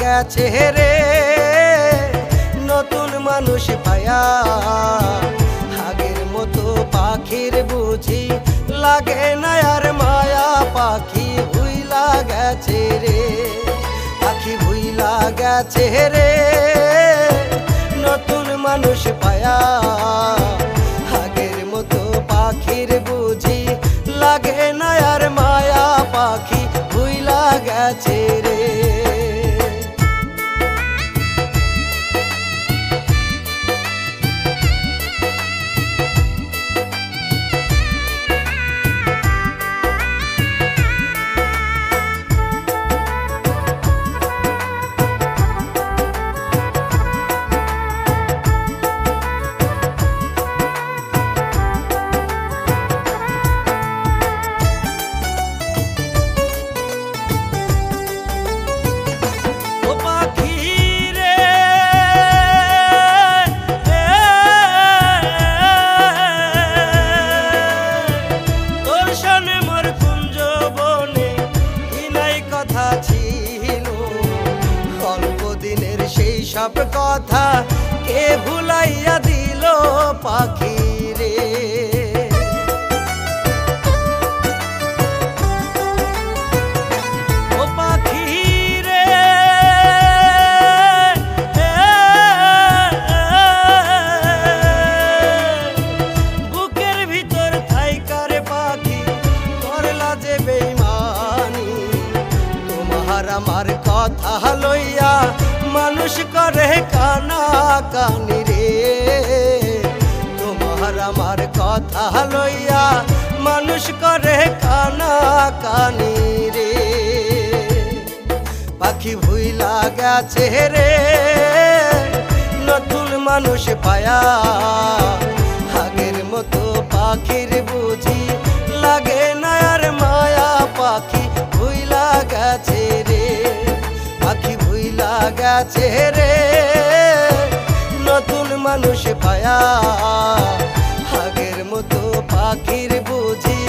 গেছে রে নতুন মানুষ পায়া। আগের মতো পাখির বুঝি লাগে না আর মায়া, পাখি ভুইলা গেছে রে, পাখি ভুইলা গেছে রে নতুন মানুষ পায়া। আগের মতো পাখির বুঝি লাগে না আর মায়া, পাখি ভুইলা গেছে রে। সব কথা কে ভুলাইয়া দিল পাখি রে। ও পাখি রে বুকের ভিতর থাইকার পাখি করলা যে বেইমানি। তোমার আমার কথা লইয়া মানুষ করে কানা কানি রে। তোমার আমার কথা লইয়া মানুষ করে কানা কানি রে। পাখি ভুইলা গেছে রে নতুন মানুষ পায়া। আগের মতো পাখির বুঝি লাগে না আর মায়া, পাখি ভুইলা গেছে রে, পাখি ভুইলা গেছে রে নতুন মানুষ পায়া। আগের মতো পাখির বুঝি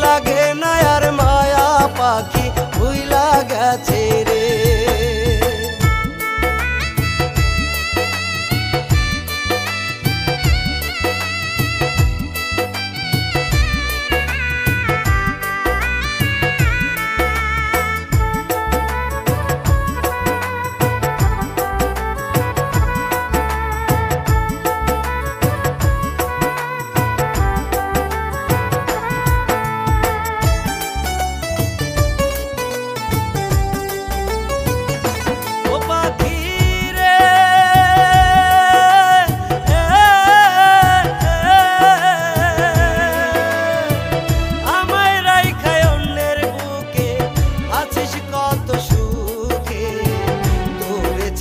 লাগে না আর মায়া, পাখি ভুইলা গেছে রে।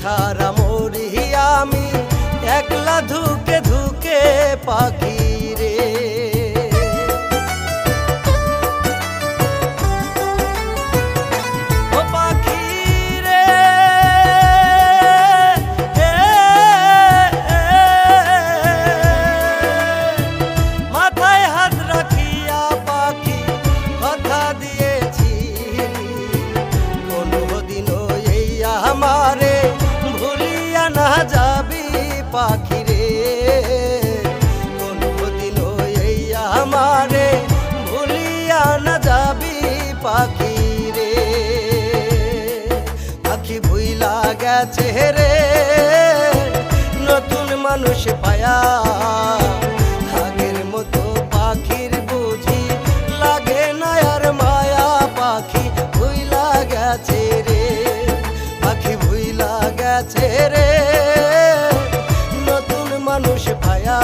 ছাড়া মরি আমি একলা ধুকে ধুকে পাখি রে। ও পাখি রে মাথায় হাত রাখিয়া পাখি কথা দিয়েছিলি কোনদিনও এই আমারে ভুলিয়া না যাবি পাখি রে। কোনদিনও এই আমারে ভুলিয়া না যাবি পাখি রে। পাখি ভুইলা গেছে রে নতুন মানুষ পায়া। আগের মতো পাখির বুঝি লাগে না আর মায়া, পাখি ভুইলা গেছে রে, পাখি ভুইলা গেছে রে নতুন মানুষ পায়া।